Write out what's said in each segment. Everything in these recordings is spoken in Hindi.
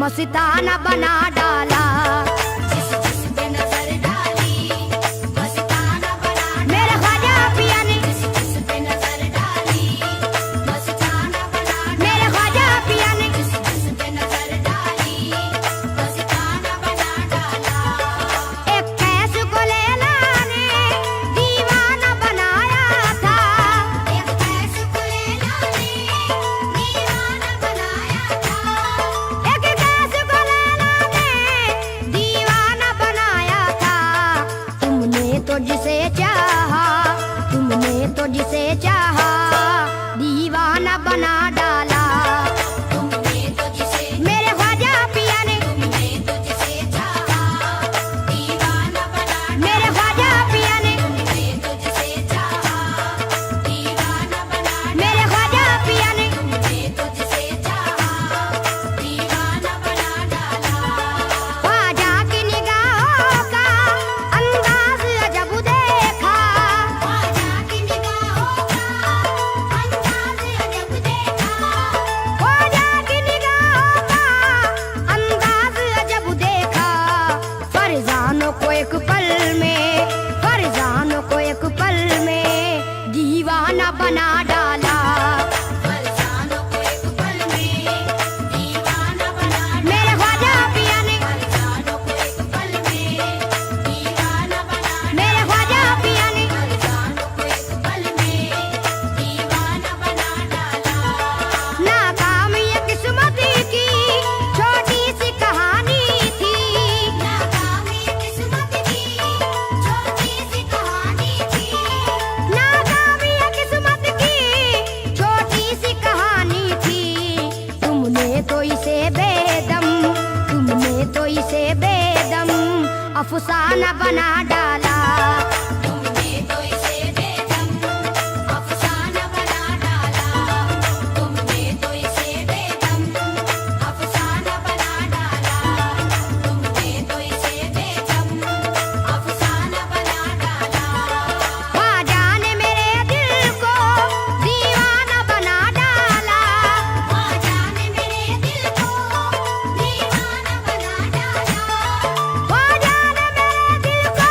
मस्ताना बना डाला। मेरे ख्वाजा पिया ने मेरे ख्वाजा पिया ने एक कैस को लैला ने दीवाना बनाया था। एक कैस को लैला ने दीवाना बनाया था। एक कैस को लैला ने दीवाना बनाया था। तुमने तो जिसे चाहा दीवाना बना डाला। मेरे ख्वाजा पिया ने मेरे ख्वाजा पिया ने मेरे ख्वाजा पिया ने ख्वाजा की निगाहों का अंदाज अजब देखा। ख्वाजा की निगाहों का अंदाज अजब देखा। ख्वाजा की निगाहों का अंदाज अजब देखा। फरजानों को एक पल में दीवाना बना डाला। मेरे ख्वाजा पिया ने मेरे ख्वाजा पिया ने नाकाम ये किस्मत की छोटी सी कहानी थी। नाकाम ये किस्मत की छोटी सी कहानी थी। नाकाम ये किस्मत की छोटी सी कहानी थी। तुमने तो इसे बेदम अफसाना बना डाला। तुमने तो इसे बेदम अफसाना बना डाला। तुमने तो इसे बेदम अफसाना बना डाला। तुमने तो इसे बेदम अफसाना बना डाला। ख्वाजा ने मेरे दिल को दीवाना बना डाला। ख्वाजा ने मेरे दिल को दीवाना बना डाला। ख्वाजा ने मेरे दिल को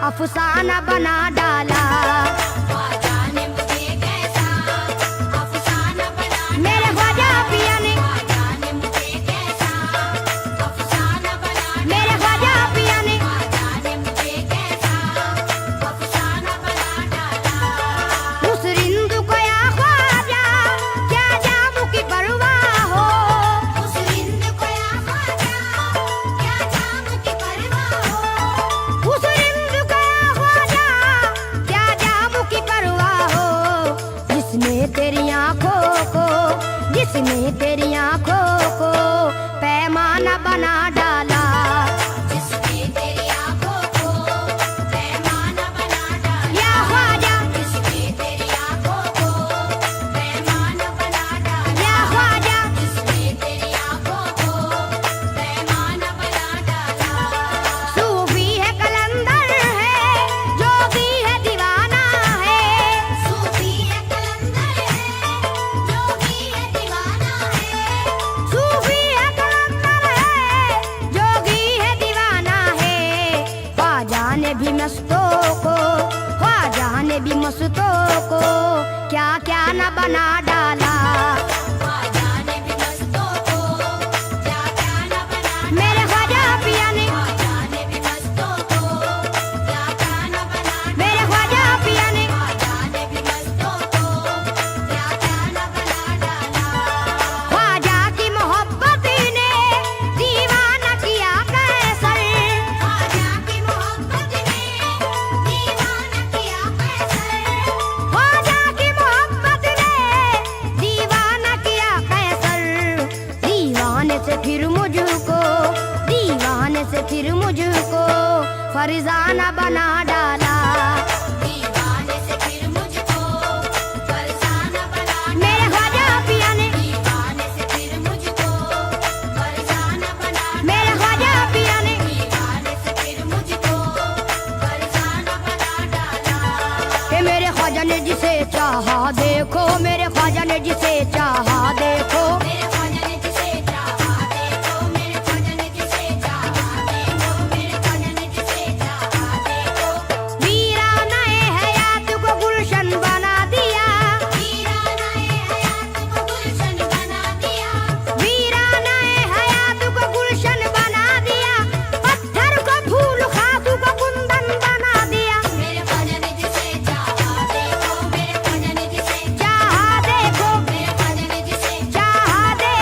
अफसाना बना डाला। ख्वाजा ने मुझे कैसा अफसाना बना मेरे ख्वाजा पिया ने, ख्वाजा ने मुझे कैसा अफसाना बना मेरे ख्वाजा पिया ने, ख्वाजा ने मुझे कैसा अफसाना बना डाला। उस रिंद को या ख्वाजा क्या जाम की परवाह हो। उस रिंद को या ख्वाजा क्या जाम की परवाह हो। उस रिंद को या ख्वाजा क्या जाम की परवाह हो। जिसने तेरी आंखों को, जिसने तेरी आंखों को पैमाना बना डाला। जिसने तेरी आंखों को पैमाना बना डाला। या ख्वाजा, जिसने तेरी आंखों को पैमाना बना डाला। या ख्वाजा, जिसने तेरी आंखों को पैमाना बना डाला। सूफी है कलंदर है, जोगी है दीवाना है। सूफी है कलंदर है, जोगी है दीवाना है। सूफी है कलंदर है, जोगी है दीवाना है। ख्वाजा ने भी मस्तों को, ख्वाजा ने भी मस्तों को क्या क्या न बना डाला। ख्वाजा ने भी मस्तों को क्या क्या न बना डाला। मेरे ख्वाजा पिया ने, ख्वाजा ने भी मस्तों को क्या क्या न बना डाला। मेरे ख्वाजा पिया ने, ख्वाजा ने भी मस्तों को क्या क्या न बना डाला। ख्वाजा की मोहब्बत ने दीवाना किया कैसर। ख्वाजा की मोहब्बत ने दीवाना किया कैसर। ख्वाजा की मोहब्बत ने दीवाना किया कैसर। दीवाने से फिर मुझको, दीवाने से फिर मुझको फरजाना बना डाला। दीवाने से फिर मुझको फरसाना बना डाला। मेरे ख्वाजा पिया ने, दीवाने से फिर मुझको फरसाना बना डाला। मेरे ख्वाजा पिया ने, दीवाने से फिर मुझको फरसाना बना डाला। कि मेरे ख्वाजा ने जिसे चाहा देखो, मेरे ख्वाजा ने जिसे चाहा देखो। मेरे ख्वाजा ने जिसे चाहा देखो। मेरे ख्वाजा ने जिसे चाहा देखो। मेरे ख्वाजा ने जिसे चाहा देखो। वीरानाए हयात को गुलशन बना दिया। वीरानाए हयात को गुलशन बना दिया। वीरानाए हयात को गुलशन बना दिया। पत्थर को फूल खातू को कुंदन बना दिया। मेरे ख्वाजा ने जिसे चाहा देखो। मेरे ख्वाजा ने जिसे चाहा देखो, मेरे ख्वाजा ने जिसे चाहा देखो,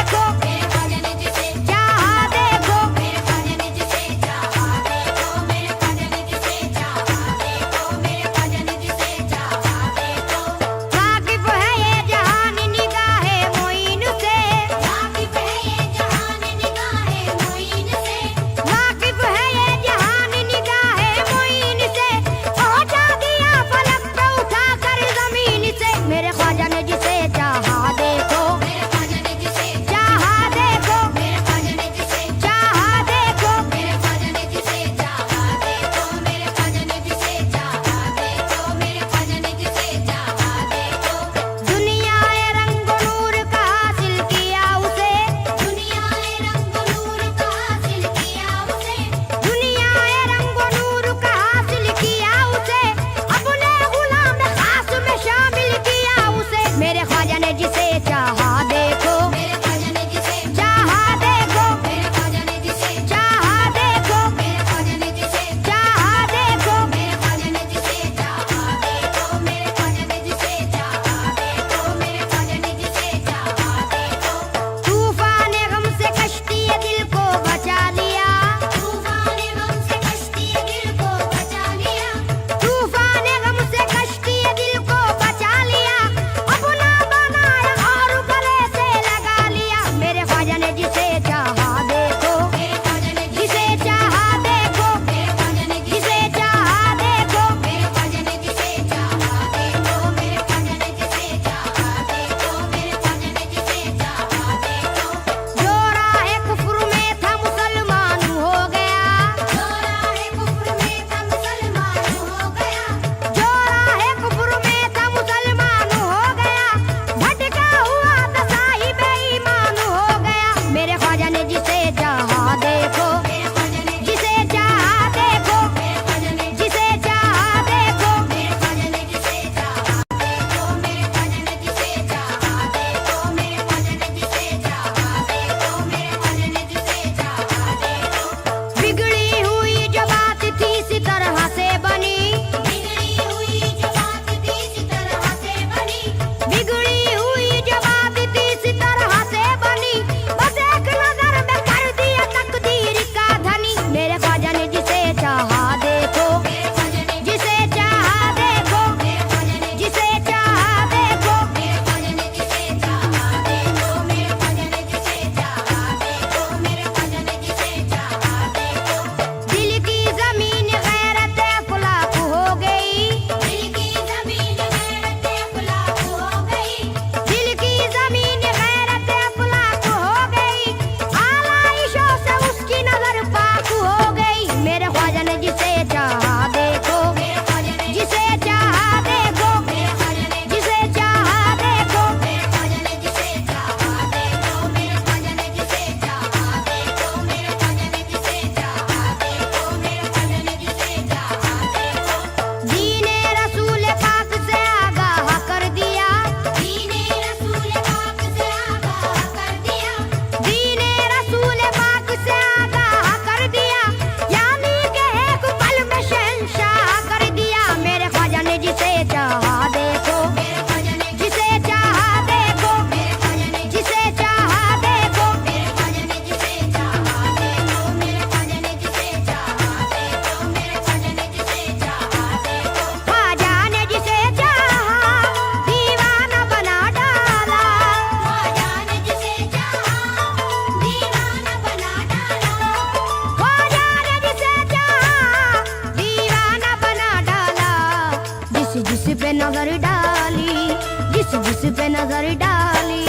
पे नजर डाली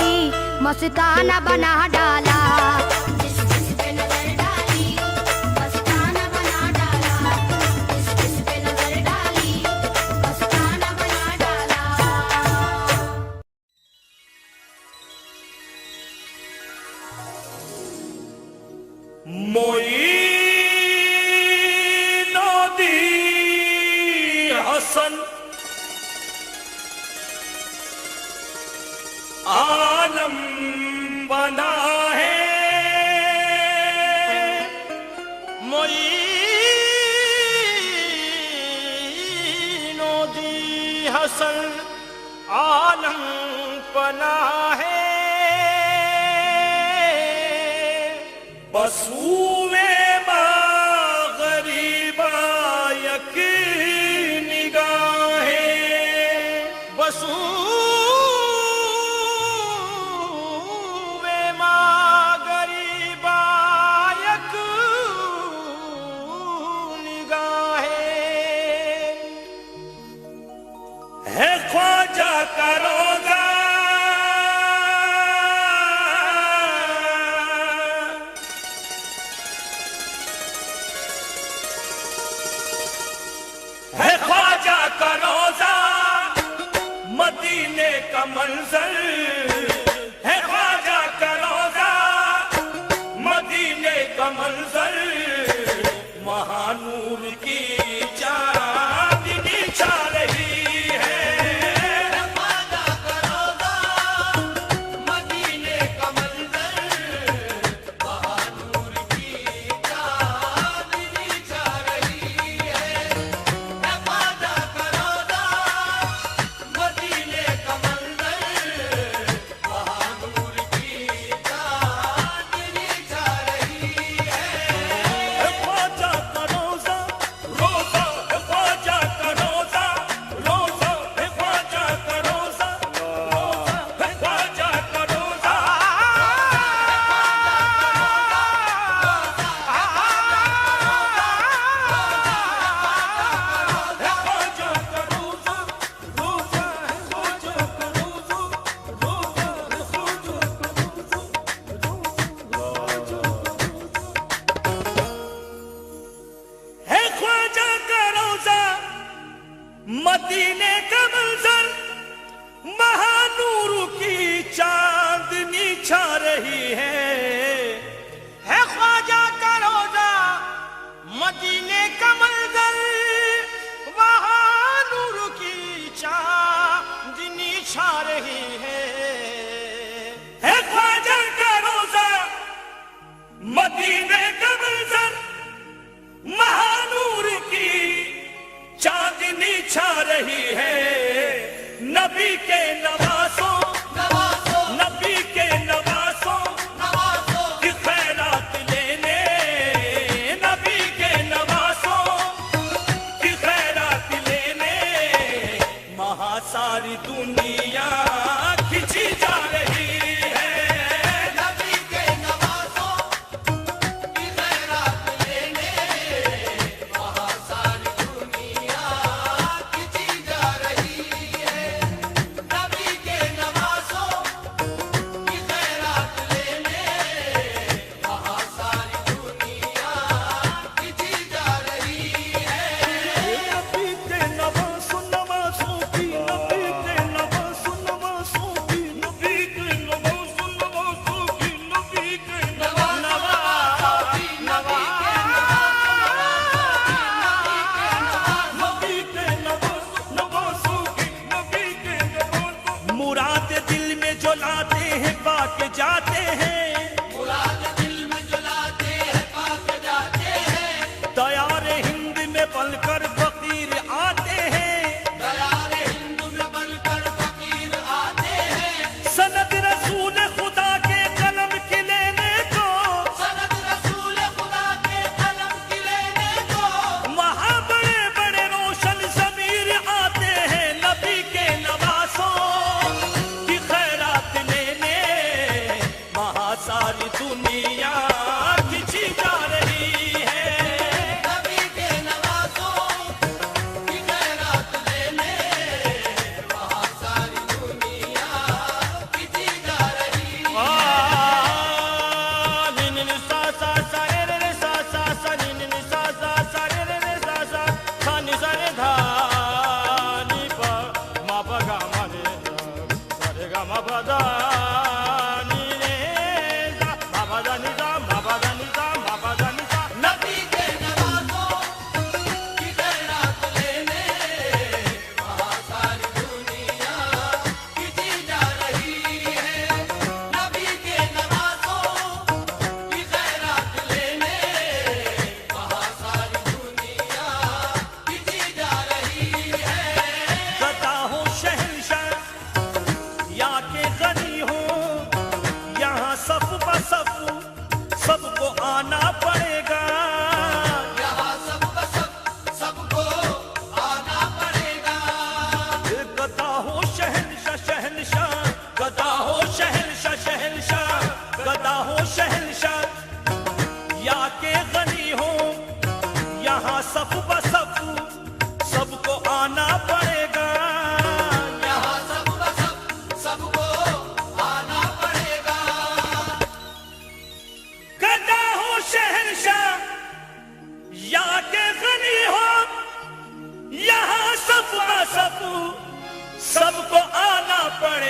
मस्ताना बना डाला। जिस जिस पे नजर डाली मस्ताना बना डाला। जिस जिस पे नजर डाली मस्ताना बना डाला। मोइनुद्दीन हसन आलम बना है। मोइनुद्दीन हसन आलम बना है। बसूवे गरीबा यक निगाहें बसूवे गरीबा यक निगाहें है ख्वाजा का रोजा है ख्वाजा का रोजा मदीने का मंजर है ख्वाजा का रोजा मदीने का मंजर महानूर की चांदनी छा रही है। ख्वाजा का रोजा मदीने का मंजर महानूर की चांदनी छा रही है। ख्वाजा का रोजा मदीने का मंजर महानूर की चांदनी छा रही है। ख्वाजा का रोजा रोजा ख्वाजा का रोजा रोजा ख्वाजा का रोजा रोजा ख्वाजा का रोजा ख्वाजा का रोजा रोजा ख्वाजा का रोजा रोजा ख्वाजा है ख्वाजा का रोजा मदीने का मंजर महानूर की चांदनी छा रही है। ख्वाजा का रोजा मदीने का मंजर महानूर की चांदनी छा रही है। ख्वाजा का रोजा मदीने का मंजर महानूर की चांदनी छा रही है। नबी के नवासों नबी के नवासों की खैरात लेने नबी के नवासों की खैरात लेने महासारी दुनिया खिंची जा रही है। नबी के नवासों की खैरात लेने महासारी दुनिया खिंची जा रही है। नबी के नवासों की खैरात लेने महासारी दुनिया खिंची जा रही है। नबी के नवासों नवासों की नबी के नवासों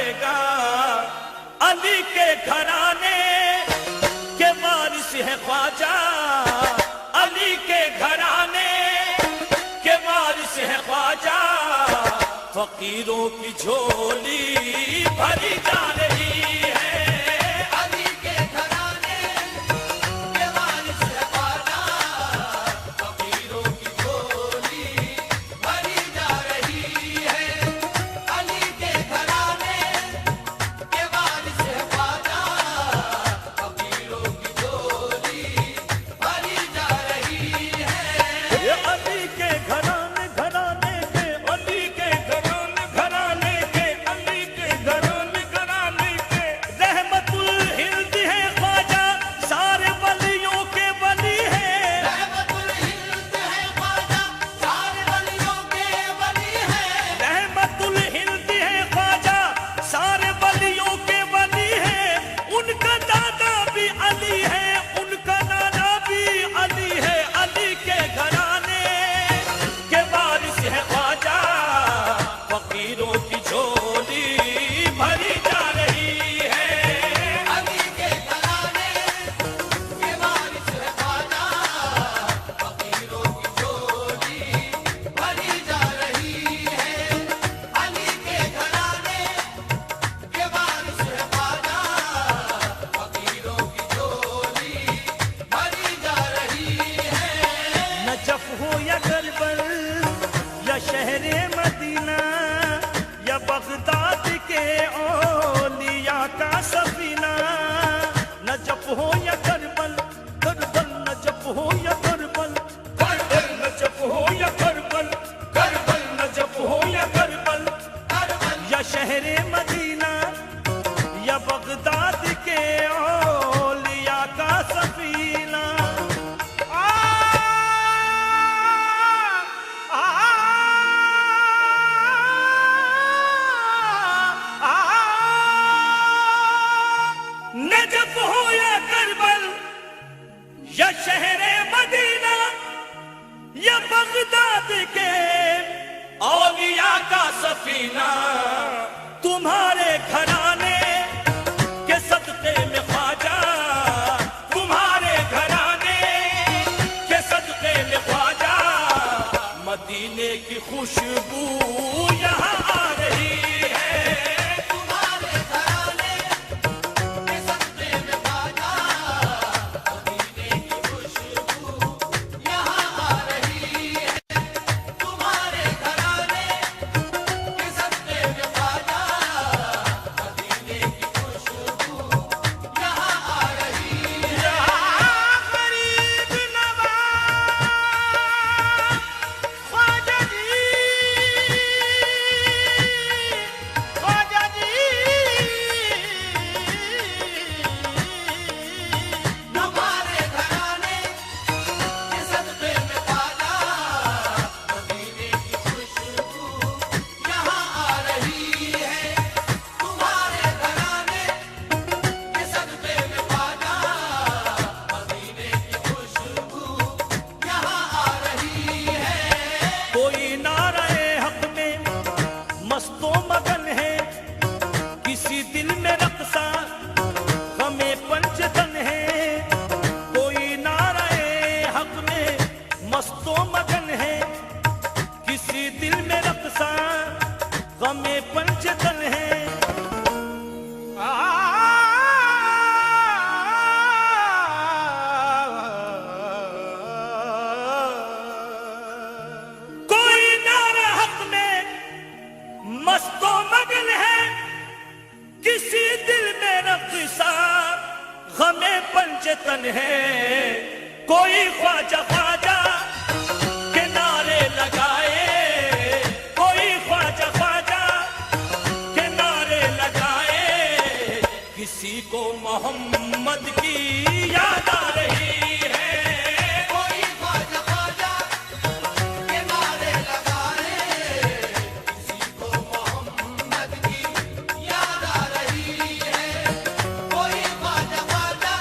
रहेगा। अली के घराने के वारिस है ख्वाजा, अली के घराने के वारिस है ख्वाजा। फकीरों की झोली भरी जा रही है। अली के घराने के वारिस है ख्वाजा, फकीरों की झोली भरी जा रही है। अली के घराने के वारिस है ख्वाजा, फकीरों की झोली भरी जा रही है। ये अली के घराने घराने के, अली के घराने घराने के, अली के घराने घराने के रहमतुल हिंद है ख्वाजा, सारे वलियों के वली है। रहमतुल हिंद है ख्वाजा, सारे वलियों के वली है। रहमतुल हिंद है ख्वाजा, सारे वलियों के वली है। उनका दादा भी अली है, उनका नाना भी अली है। अली के घराने के वारिस है ख्वाजा, फकीरों की झोली भरी जा रही है। अली के घराने के वारिस है ख्वाजा, फकीरों की झोली भरी जा रही है। अली के घराने के वारिस है ख्वाजा, फकीरों की झोली भरी जा रही है। नजफ हो या करबल या शहरे मदीना या बगदाद के औलिया का सफीना। नजफ हो या करबल, करबल नजफ हो या करबल, करबल नजफ हो या करबल, करबल नजफ हो या करबल, या शहरे मदीना या बगदाद के औलिया का सफीना। नजफ हो या करबल या शहरे मदीना या बगदाद के औलिया का सफीना। तुम्हारे घराने के सदके में ख्वाजा, तुम्हारे घराने के सदके में ख्वाजा। मदीने की खुशबू यहाँ आ रही है। तुम्हारे घराने के सदके में ख्वाजा, मदीने की खुशबू यहाँ आ रही है। तुम्हारे घराने के सदके में ख्वाजा, मदीने की खुशबू यहाँ आ रही है। गरीब नवाज ख्वाजा जी, ख्वाजा जी। तुम्हारे घराने के सदके में ख्वाजा, मदीने की खुशबू यहाँ आ रही है। तुम्हारे घराने के सदके में ख्वाजा, मदीने की खुशबू यहाँ आ रही है। कोई नाराए हक में मस्तो मगन है, किसी दिल में रक्सा हमें पंचतन है। कोई नाराए हक में मस्तो मगन है, किसी दिल में रक्सा हमें पंचतन है। कोई नारा हक में मस्तो मगन है, किसी दिल में रक्सा गमे पंचतन है। कोई ख्वाजा ख्वाजा के नारे लगाए, कोई ख्वाजा ख्वाजा के नारे लगाए। किसी को मोहम्मद की याद आ रही है। कोई ख्वाजा ख्वाजा के नारे लगाए, किसी को मोहम्मद की याद आ रही है। कोई ख्वाजा ख्वाजा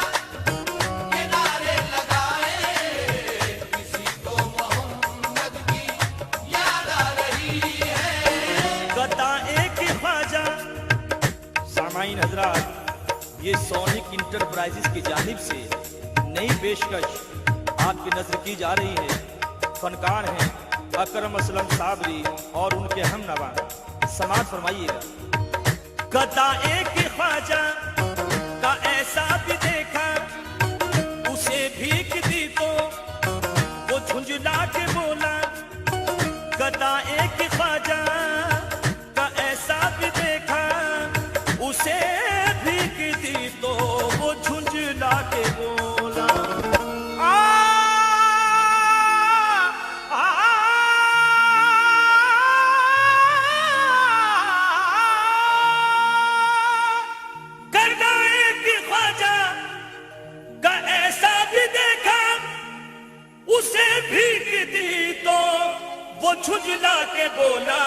के नारे लगाए, किसी को मोहम्मद की याद आ रही है। गदा एक ख्वाजा सामीन हजरात, ये सोनिक इंटरप्राइजेस की जानिब से नई पेशकश आपकी नजर की जा रही है। फनकार हैं अकरम असलम साबरी और उनके हमनवा। समाज फरमाइएगा। गदा एक ख्वाजा का ऐसा भी देखा, उसे भीख दी तो वो झुंझला के बोला। गदा एक ख्वाजा का ऐसा भी देखा, उसे भीख दी तो वो झुंझला के बोला। गदा एक ख्वाजा का ऐसा भी देखा, उसे भीख दी तो वो झुंझला के बोला।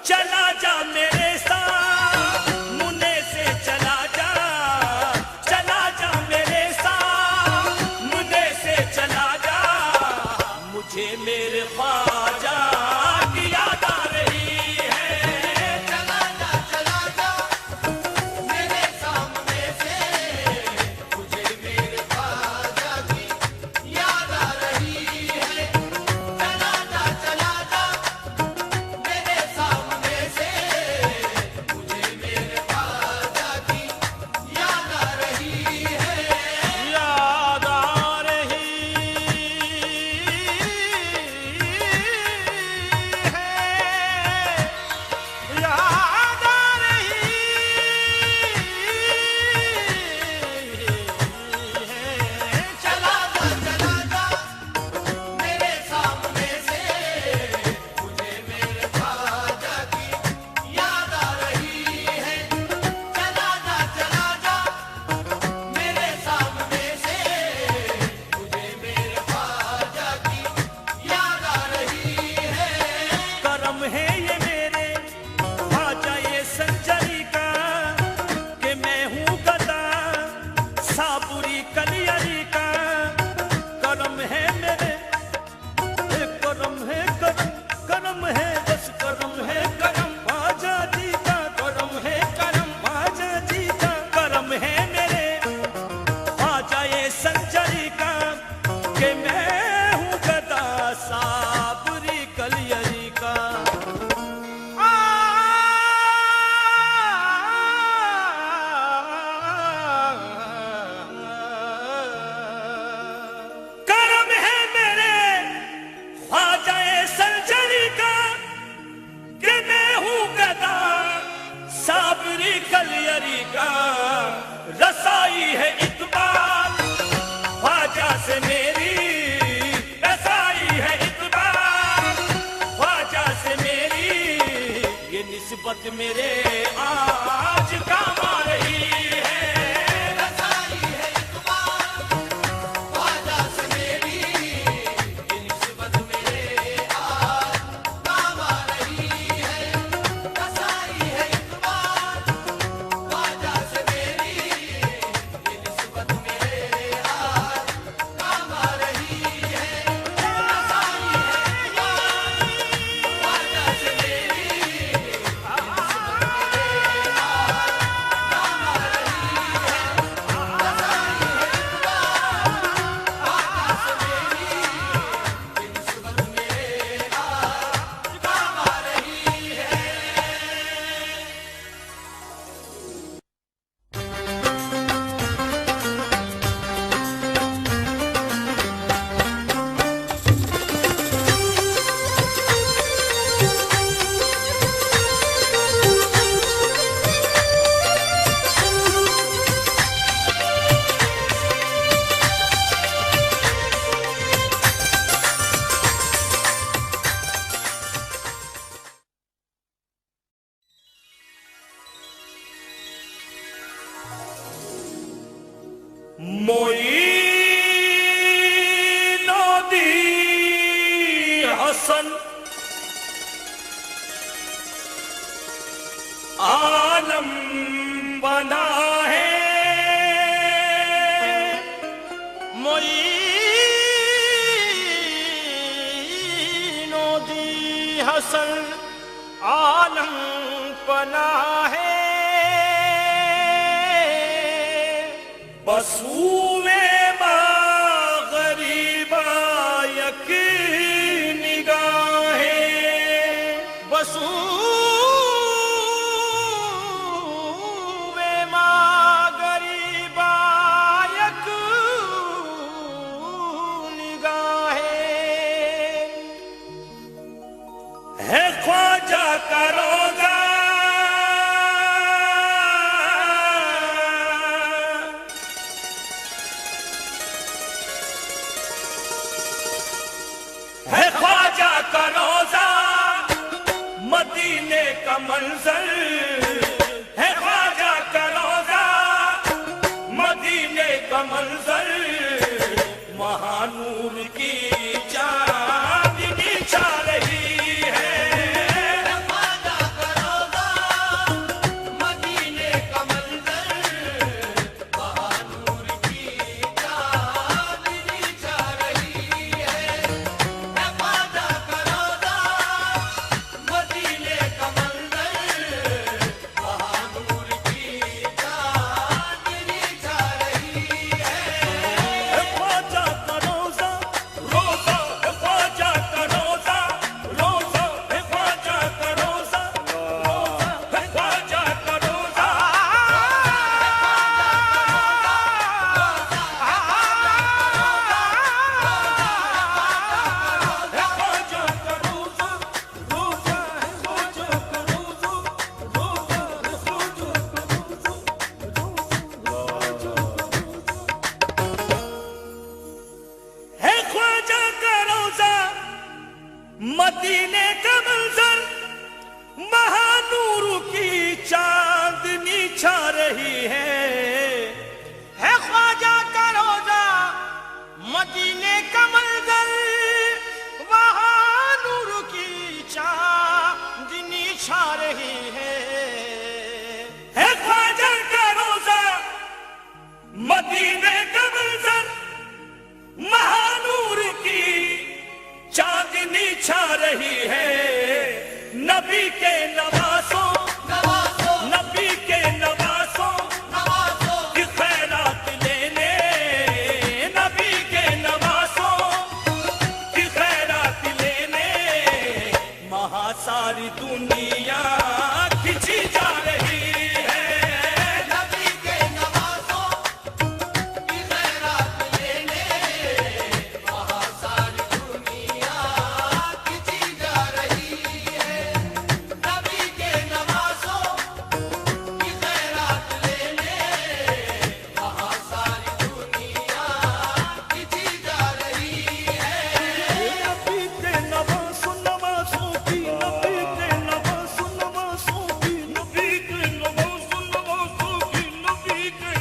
चला जा मेरे साथ मुन्ने से, चला जा, चला जा मेरे साथ मुन्ने से, चला जा। मुझे मेरे ख्वाजा की याद आ रही है। चला जा मेरे सामने से, मुझे मेरे ख्वाजा की याद आ रही है। चला जा मेरे सामने से, मुझे मेरे ख्वाजा की याद आ रही है। याद आ रही है, याद आ रही है। चला जा मेरे सामने से, मुझे मेरे ख्वाजा की याद आ रही है। चला जा मेरे सामने से, मुझे मेरे ख्वाजा की याद आ रही है। करम है ये मेरे ख्वाजा ये संजरी का, कि मैं हूँ गदा साबुरी कलियरी का। करम है मेरे, करम है, करम है, बस करम है, करम ख्वाजा जी का। करम है, करम ख्वाजा जी का। करम है मेरे ख्वाजा ये संजरी का, कि मैं हूँ गदा साबुरी कलियरी का। करम है मेरे ख्वाजा संजरी का, कि मैं हूँ गदा साबरी कलियरी का। रसाई है इकबाल ख्वाजा से मेरी, रसाई है इकबाल ख्वाजा से मेरी। ये निस्बत मेरे आज काम आ रही है। रसाई है इकबाल ख्वाजा से मेरी, ये निस्बत मेरे आज काम आ रही है। रसाई है इकबाल ख्वाजा से मेरी, ये निस्बत मेरे आज काम आ रही है। रसाई है इकबाल ख्वाजा से मेरी, मोइनुद्दीन हसन आलम बना है। मोइनुद्दीन हसन आलम बना है। बसूवे गरीबा यक निगाहें बसूवे गरीबा यक निगाहें है ख्वाजा का रोजा है ख्वाजा का रोजा मदीने का मंजर है ख्वाजा का रोजा मदीने का मंजर महानूर की चांदनी छा रही है ख्वाजा का रोज़ा मदीने का मंजर बहानूर की चांदनी छा रही है ख्वाजा का रोज़ा मदीने का मंजर बहानूर की चांदनी छा रही है ख्वाजा का रोजा रोजा ख्वाजा का रोजा रोजा ख्वाजा का रोजा रोजा ख्वाजा का रोजा ख्वाजा का रोजा रोजा ख्वाजा का रोजा रोजा ख्वाजा है ख्वाजा का रोजा मदीने का मंजर महानूर की चांदनी छा रही है ख्वाजा का रोजा मदीने का मंजर वहाँ नूर की चांदनी छा रही है ख्वाजा का रोजा मदीने का मंजर महानूर की चांदनी छा रही है नबी के नवासों नवाज़ो नबी के नवासों नवाज़ो की खैरात लेने नबी के नवासों की खैरात लेने महासारी दुनिया खिंची जा रही है नबी के नवाज़ों की खैरात लेने वहाँ सारी दुनिया खिंची जा रही है नबी के नवाज़ों की खैरात लेने वहाँ सारी दुनिया खिंची जा रही है नबी के नवासों नवासों की नबी के नवासों नवासों की नबी के नवासों नवासों की नबी के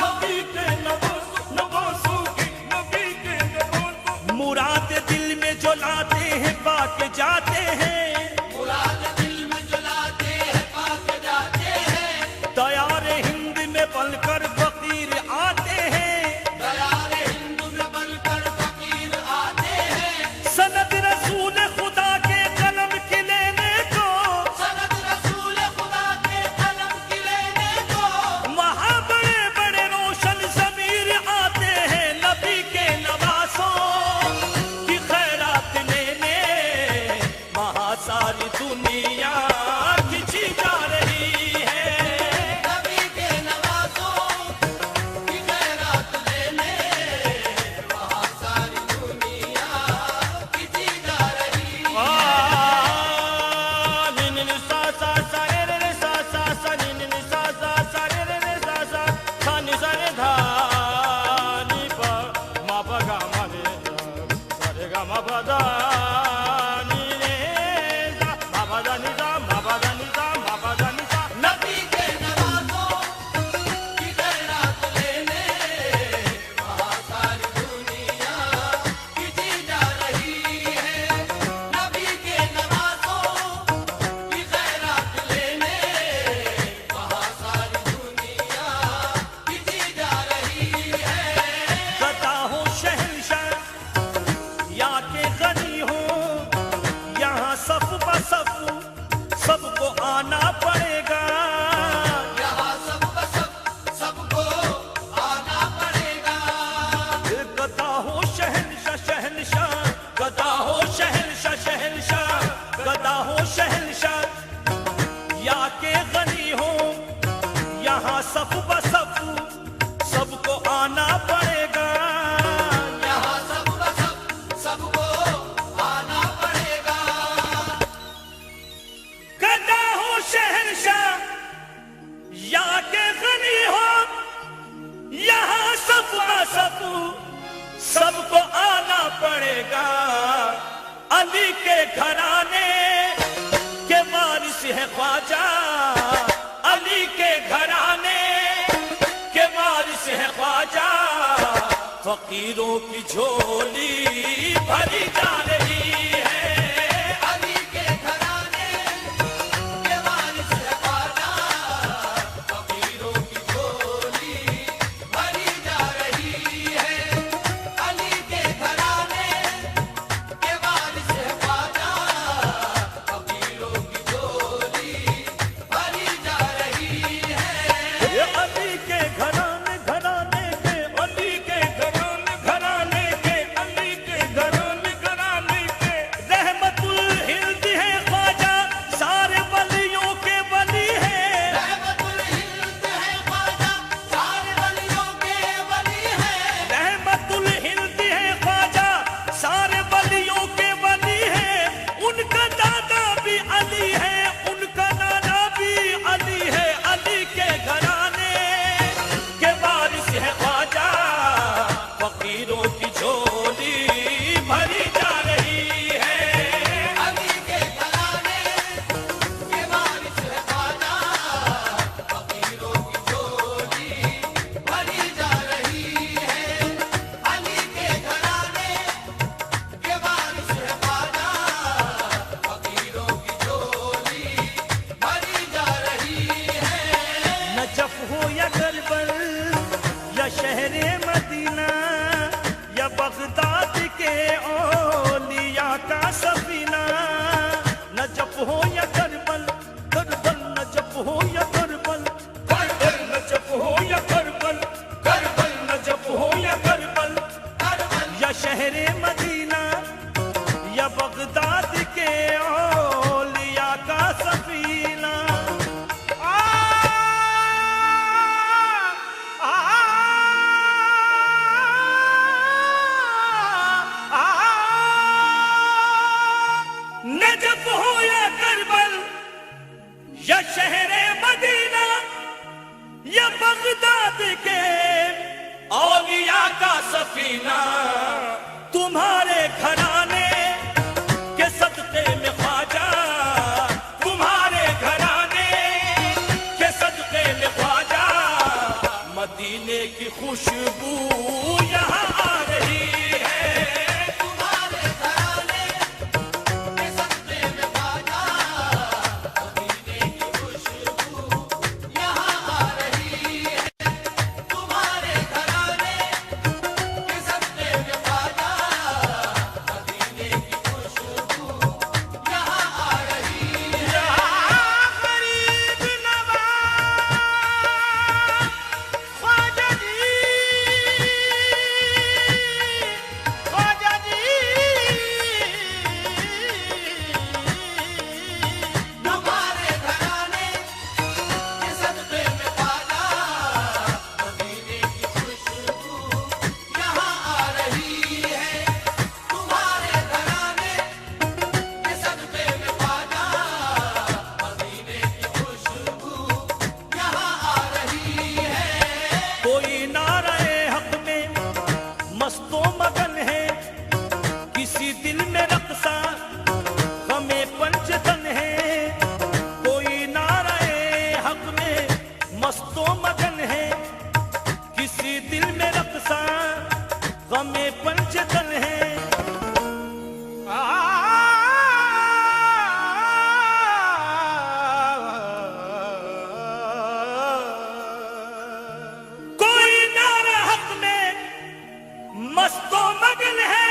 नबी के नवासों नवासों की नबी के नवासों मुराद दिल में जो लाते हैं पाके जाते हैं मुराद दिल में जलाते हैं पाक जाते हैं तैयार हिंद में बनकर फकीर आते हैं दयारे हिंदू में बनकर फकीर आते हैं सनद रसूल खुदा के कलम की लेने को सनद रसूल खुदा के कलम की लेने को वहाँ बड़े बड़े रोशन ज़मीर आते हैं नबी के नवासों की खैरात लेने वहाँ रहेगा। अली के घराने के वारिस है ख्वाजा, अली के घराने के वारिस है ख्वाजा। फकीरों की झोली भरी जा रही है। अली के घराने के वारिस है ख्वाजा, फकीरों की झोली भरी जा रही है। अली के घराने के वारिस है ख्वाजा, फकीरों की झोली भरी जा रही है। ये अली के घराने घराने के, अली के घराने घराने के, अली के घराने घराने के रहमतुल हिंद है ख्वाजा, सारे वलियों के वली है। रहमतुल हिंद है ख्वाजा, सारे वलियों के वली है। रहमतुल हिंद है ख्वाजा, सारे वलियों के वली है। उनका दादा भी अली है, उनका नाना भी अली है। अली के घराने के वारिस है ख्वाजा, फकीरों की झोली भरी जा रही है। अली के घराने के वारिस है ख्वाजा, फकीरों की झोली भरी जा रही है। अली के घराने के वारिस है ख्वाजा, फकीरों की झोली भरी जा रही है। नजफ हो या करबल या शहरे मदीना या बगदाद के औलिया का सफीना। नजफ हो या करबल, करबल नजफ हो या करबल, करबल नजफ हो या करबल, करबल नजफ हो या करबल, या शहरे मदीना या बगदाद के औलिया का सफीना। नजफ हो या करबल या शहरे मदीना या बगदाद के औलिया का सफीना। तुम्हारे घराने के सदक़े में ख्वाजा, तुम्हारे घराने के सदक़े में ख्वाजा। मदीने की खुशबू यहाँ आ रही है। तुम्हारे घराने के सदक़े में ख्वाजा, मदीने की खुशबू यहाँ आ रही है। तुम्हारे घराने के सदक़े में ख्वाजा, मदीने की खुशबू यहाँ आ रही है। गरीब नवाज ख्वाजा जी, ख्वाजा जी। तुम्हारे घराने के सदक़े में ख्वाजा, मदीने की खुशबू यहाँ आ रही है। तुम्हारे घराने के सदक़े में ख्वाजा, मदीने की खुशबू यहाँ आ रही है। कोई नारे हक में मस्तो मगन है, किसी दिल में रक्सा हमें पंचतन है। कोई नारे हक में मस्तो मगन है, किसी दिल में रक्सा हमें पंचतन है। कोई नारा हक में मस्तो मगन है,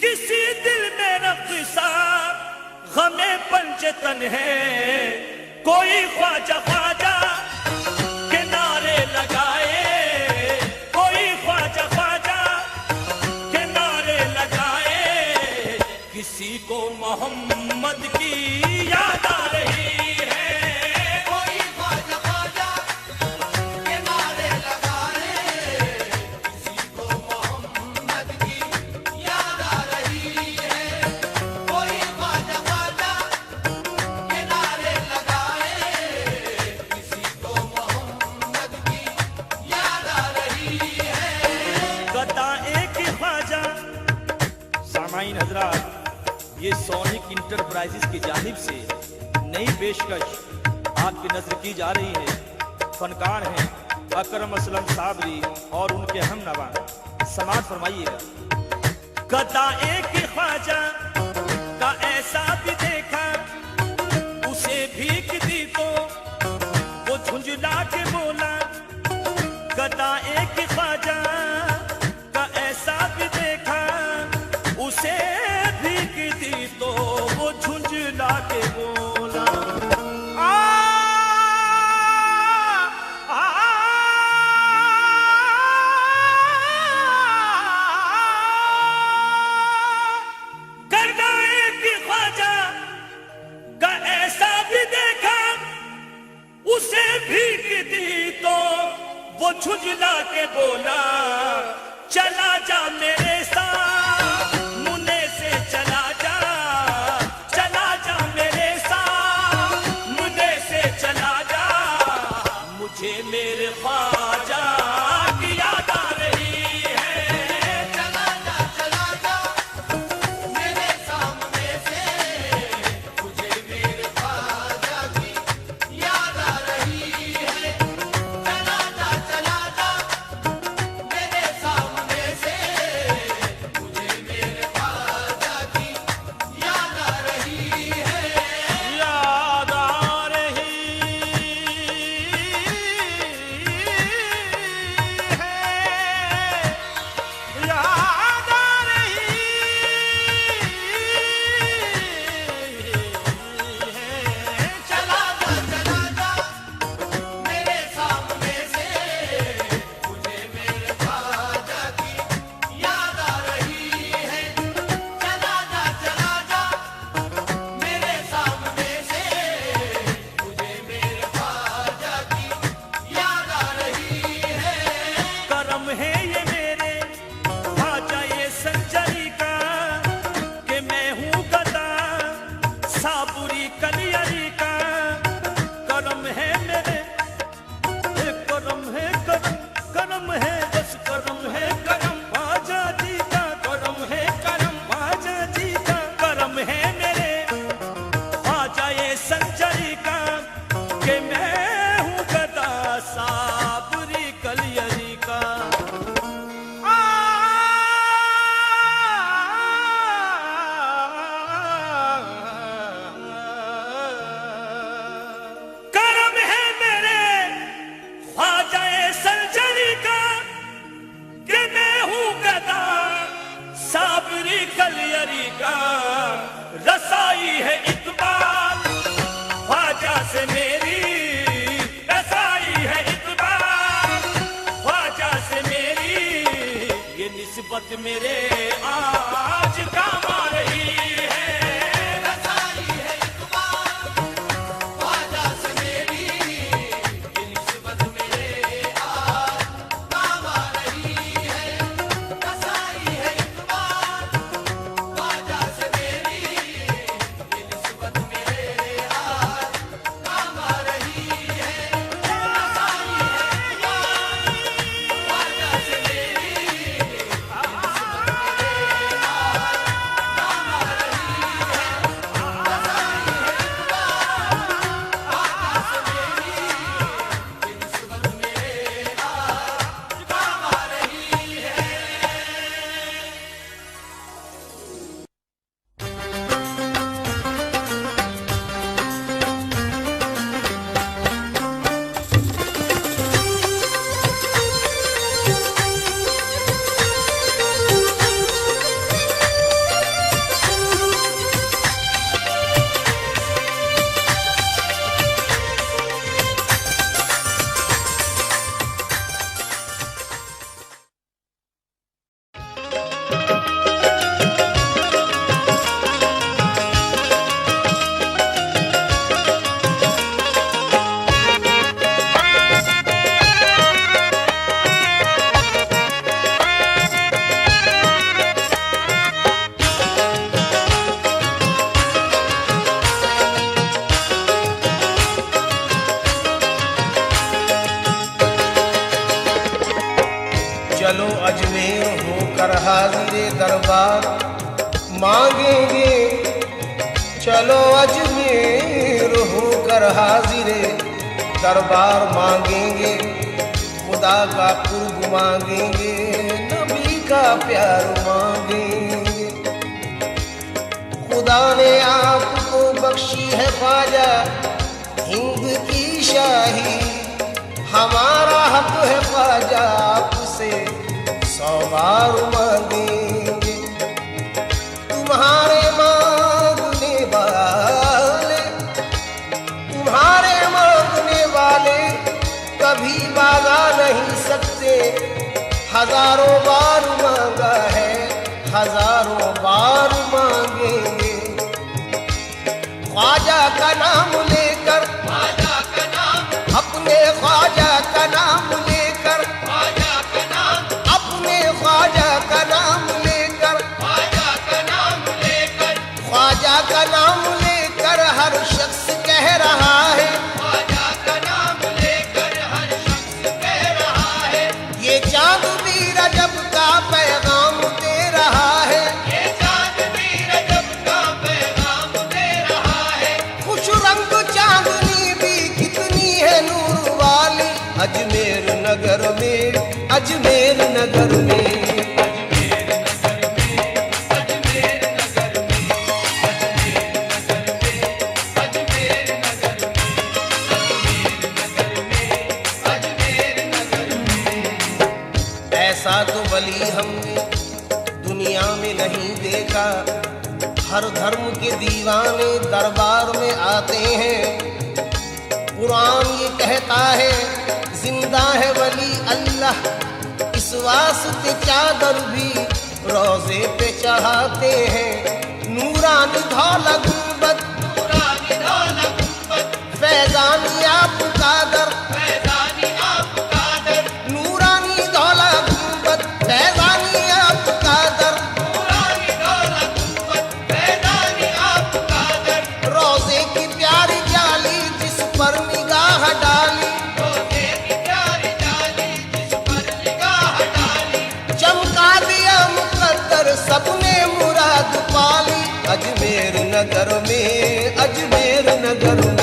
किसी दिल में रक्सा गमे पंचतन है। कोई ख्वाजा ख्वाजा के नारे लगाए, कोई ख्वाजा ख्वाजा के नारे लगाए। किसी को मोहम्मद की याद आ रही है। कोई ख्वाजा ख्वाजा के नारे लगाए, किसी को मोहम्मद की याद आ रही है। कोई ख्वाजा ख्वाजा के नारे लगाए, किसी को मोहम्मद की याद आ रही है। गदा एक ख्वाजा सामाईन हजरात, ये सोनिक इंटरप्राइजेस की जानिब से नई पेशकश आपकी नजर की जा रही है। फनकार हैं अकरम असलम साबरी और उनके हमनवा, समात फरमाइएगा। गदा एक ख्वाजा का ऐसा भी देखा, उसे भीख दी तो वो झुंझला के बोला। गदा एक ख्वाजा का ऐसा भी देखा, उसे भीख दी तो वो झुंझला के बोला। गदा एक ख्वाजा का ऐसा भी देखा, उसे भीख दी तो वो झुंझला के बोला। चला जा मेरे साथ मुन्ने से, चला जा, चला जा मेरे साथ मुन्ने से, चला जा। मुझे मेरे ख्वाजा की याद आ रही है। चला जा मेरे सामने से, मुझे मेरे ख्वाजा की याद आ रही है। चला जा मेरे सामने से, मुझे मेरे ख्वाजा की याद आ रही है। याद आ रही है, याद आ रही है। चला जा मेरे सामने से, मुझे मेरे ख्वाजा की याद आ रही है। चला जा मेरे सामने से, मुझे मेरे ख्वाजा की याद आ रही है। करम है ये मेरे ख्वाजा ये संजरी का, कि मैं हूँ गदा साबुरी कलियरी का। करम है मेरे, करम है, करम है, बस करम है, करम ख्वाजा जी का। करम है, करम ख्वाजा जी का। करम है मेरे ख्वाजा ये संजरी का, कि मैं हूँ गदा साबुरी कलियरी का। करम है मेरे ख्वाजा संजरी का, कि मैं हूँ गदा साबरी कलियरी का। रसाई है इकबाल ख्वाजा से मेरी, रसाई है इकबाल ख्वाजा से मेरी। ये निस्बत मेरे आज काम आ रही है। रसाई है इकबाल ख्वाजा से मेरी, ये निस्बत मेरे आज काम आ रही है। रसाई है इकबाल ख्वाजा से मेरी, ये निस्बत मेरे आज काम आ रही है। रसाई है इकबाल ख्वाजा से मेरी, ये निस्बत चलो अजमेर होकर हाजिर दरबार, मांगेंगे चलो अजमेर होकर हाजिरे दरबार मांगेंगे, खुदा का कुर्ब मांगेंगे, नबी का प्यार मांगेंगे। खुदा ने आपको बख्शी है ख्वाजा हिंद की शाही, हमारा हक है ख्वाजा आपसे 100 बार मांगेंगे। तुम्हारे मांगने वाले कभी मांगा नहीं सकते, हजारों बार मांगा है, हजारों बार मांगेंगे। ख्वाजा का नाम लेकर, ख्वाजा का नाम, अपने ख्वाजा का नाम लेकर, ख्वाजा का नाम, अपने ख्वाजा का नाम लेकर, ख्वाजा का नाम लेकर, ख्वाजा का नाम लेकर हर शख्स कह रहा है, ख्वाजा का नाम लेकर हर शख्स कह रहा है, ये चांद भी रजब का पैगाम दे रहा है, ये चांद भी रजब का पैगाम दे रहा है। खुश रंग चांदनी भी कितनी है नूर वाली, अजमेर नगर में, अजमेर नगर में। ऐसा तो वली हमने दुनिया में नहीं देखा, हर धर्म के दीवाने दरबार में आते हैं। कुरान ये कहता है जिंदा है वली अल्लाह, इस वास्ते चादर भी रोजे पे चढ़ाते हैं। नूरानी धौला गुंबद, नूरानी धौला गुंबद, फैजानी आप कादर, फैजानी आप कादर, नूरानी धौला गुंबद, फैजानी आप कादर, नूरानी धौला गुंबद, फैजानी आप कादर, रोजे की प्यारी जाली जिस पर निगाह डाली, रोजे की प्यारी डाली जिस पर निगाह डाली, चमका दिया मुकद्दर सबने मुराद पाली। अजमेर नगर में, अजमेर नगर में,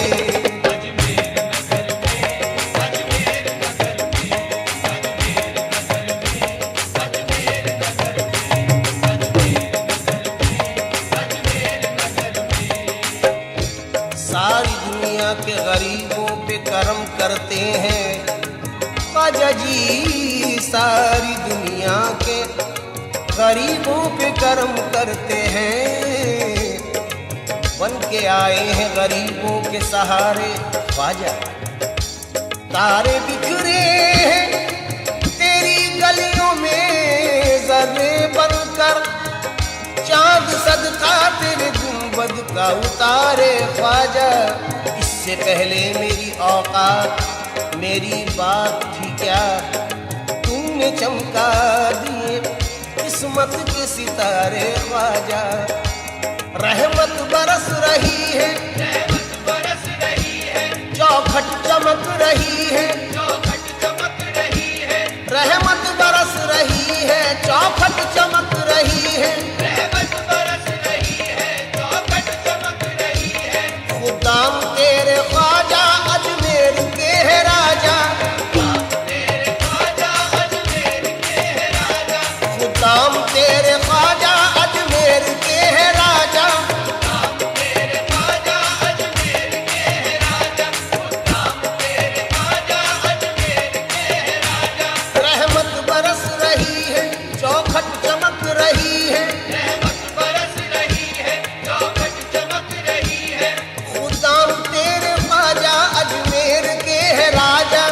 सारी दुनिया के गरीबों पे करम करते हैं ख्वाजा जी, सारी दुनिया के गरीबों पे करम करते हैं। बन के आए हैं गरीबों के सहारे ख्वाजा, तारे बिखरे हैं तेरी गलियों में ज़र्रे बनकर, चांद सदका तेरे गुंबद का उतारे ख्वाजा। इससे पहले मेरी औकात मेरी बात थी क्या, तुमने चमका दिए किस्मत के सितारे ख्वाजा। रहमत बरस रही है, रहमत बरस रही है, चौखट चमक रही है, चौखट चमक रही है, रहमत बरस रही है, चौखट चमक रही है। रहमत बरस रही है, चौखट चमक रही है। खुदाम तेरे ख्वाजा अजमेर के है राजा, तेरे ख्वाजा अजमेर के है राजा, खुदाम तेरे ख्वाजा अजमेर के है राजा। तेरे ख्वाजा अजमेर के है राजा, नाम तेरे ख्वाजा अजमेर के है राजा। रहमत बरस रही है, चौखट चमक रही है, रहमत बरस रही है, चौखट चमक रही है। खुदाम तेरे ख्वाजा अजमेर के है राजा।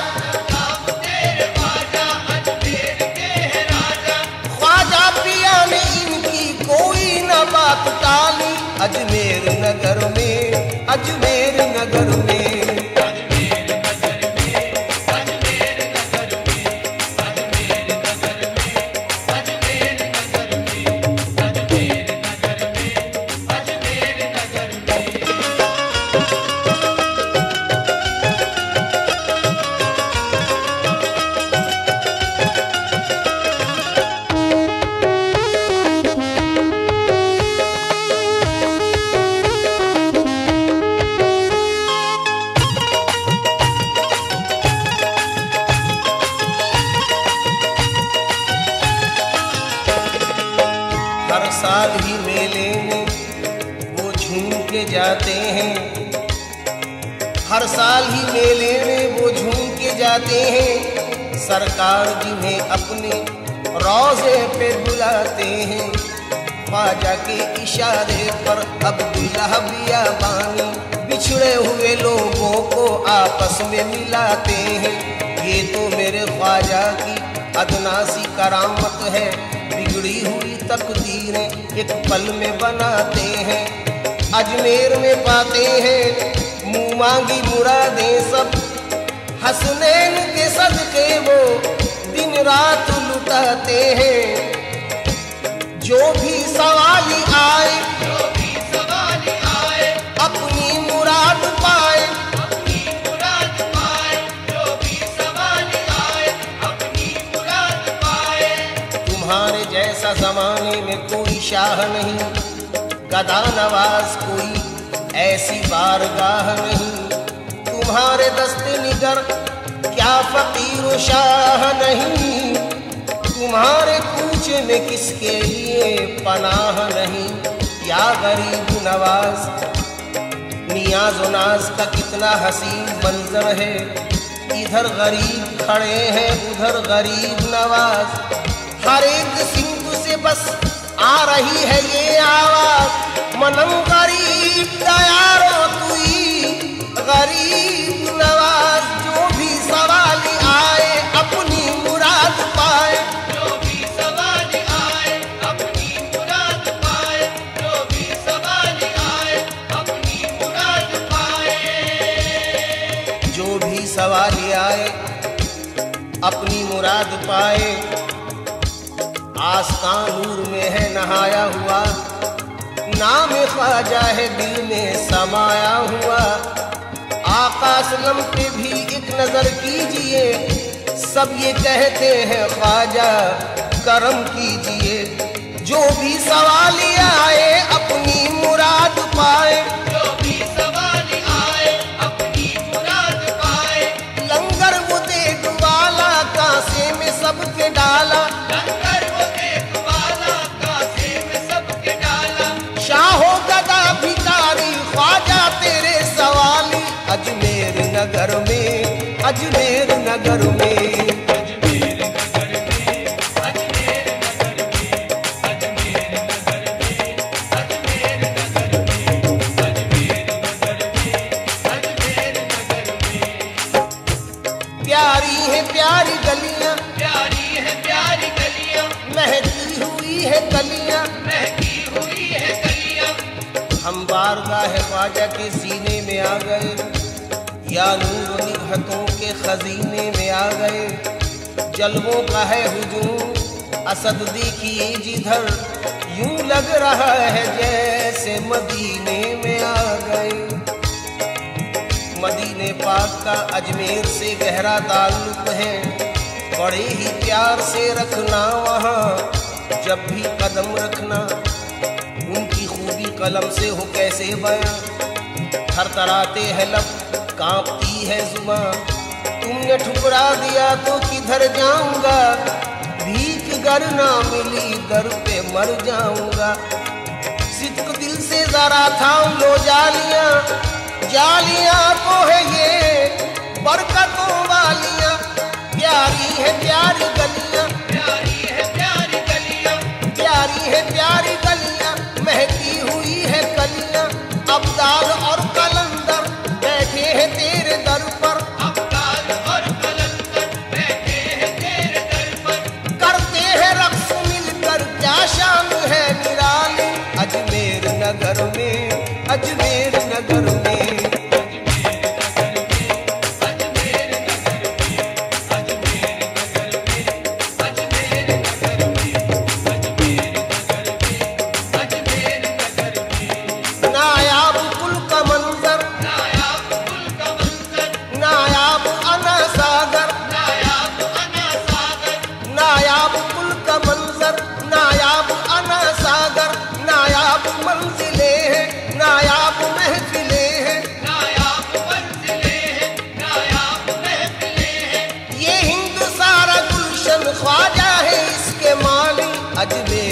नाम तेरे ख्वाजा अजमेर के है राजा। ख्वाजा पिया ने इनकी कोई न बात टाली, अजमेर नगर में, अजमेर नगर में। अजमेर नगर में, अजमेर नगर में, अजमेर नगर में, अजमेर नगर में, अजमेर नगर में, अजमेर नगर में। साल ही मेले में वो झूम के जाते हैं, हर साल ही मेले में वो झूम के जाते हैं। सरकार जिन्हें अपने रोजे पे बुलाते हैं, ख्वाजा के इशारे पर अब्दुल्लाह बियाबानी बिछड़े हुए लोगों को आपस में मिलाते हैं। ये तो मेरे ख्वाजा की अदना सी करामत है, बिगड़ी हुई तकदीरें एक पल में बनाते हैं। अजमेर में पाते हैं मुँह मांगी मुरादें सब, हसनैन के सदके वो दिन रात लुटाते हैं। जो भी सवाली आए, जो भी सवाल आए, अपनी मुराद पाए, अपनी मुराद पाए। जो भी सवाल आए, अपनी मुराद पाए। तुम्हारे जैसा जमाने में कोई शाह नहीं, गदा नवाज कोई ऐसी बारगाह नहीं। तुम्हारे दस्ते निगर क्या फकीर व शाह नहीं, तुम्हारे कूचे में किसके लिए पनाह नहीं। या गरीब नवाज, नियाज व नाज का कितना हसीन मंजर है। इधर गरीब खड़े हैं, उधर गरीब नवाज। हर एक सिंधु से बस आ रही है ये आवाज, मनम गरीब दयारो तुई गरीब नवाज। जो भी सवाल आए, अपनी मुराद पाए, जो भी सवाल आए, अपनी मुराद पाए। जो भी सवाल आए, अपनी मुराद पाए। जो भी सवाल आए, अपनी मुराद पाए। आस्तां नूर में है नहाया हुआ, नाम ख्वाजा है दिल में समाया हुआ। आका सल्लम पे भी एक नजर कीजिए, सब ये कहते हैं ख्वाजा करम कीजिए। जो भी सवाल आए, अपनी मुराद पाए। जो भी सवाल आए, अपनी मुराद पाए। लंगर वो देख वाला कांसे में सबके डाला, लंगर वो देख वाला कासे में सबके डाला। शाहो गदा भिखारी ख्वाजा तेरे सवाली। अजमेर नगर में, अजमेर नगर में, अजमेर नगर में, अजमेर नगर में, अजमेर नगर में, अजमेर नगर में, अजमेर नगर में, अजमेर नगर में। प्यारी है प्यारी गलियां, प्यारी है प्यारी गलियां, महकी हुई है कलियां। महकी हुई है गलियां। हम बारगाह ख्वाजा के सीने में आ गए, या नूर निभतों के खजीने में आ गए। जलवों का है हुजूम, असद देखिए जिधर, यूं लग रहा है जैसे मदीने में आ गए। मदीने पाक का अजमेर से गहरा ताल्लुक है, बड़े ही प्यार से रखना वहाँ जब भी कदम रखना। उनकी खूबी कलम से हो कैसे बयां, थरथराते हैं लब, कांपती है जुबां। तुमने ठुकरा दिया तो किधर जाऊंगा, भीख गर ना मिली दर पे मर जाऊंगा। सिद्क दिल से जरा थाम लो जालियां, जालियां तो है ये बरकतों वालियां। प्यारी है प्यारी गलियां, प्यारी है प्यारी गलियां, प्यारी है प्यारी गलियां, महकी हुई है कलियां। अब्दाल और कलंदर बैठे हैं तेरे दर पर, अब्दाल और कलंदर बैठे हैं तेरे दर पर। करते हैं रक्स मिलकर, क्या शान है निराली। अजमेर नगर में, अजमेर नगर में, अजमेर नगर में, अजमेर नगर में, अजमेर नगर में, अजमेर नगर में, अजमेर नगर में। नायाब कुल का मंजर, नायाब कुल का मंजर, नायाब अना सागर, नायाब अना सागर। नायाब कुल का मंजर, नायाब अना सागर। नायाब मंजिले हैं, नायाब महफिले हैं। नायाब मंजिलें हैं, नायाब महफिलें हैं। ये हिंद सारा गुलशन ख्वाजा है इसके माली। अजमेर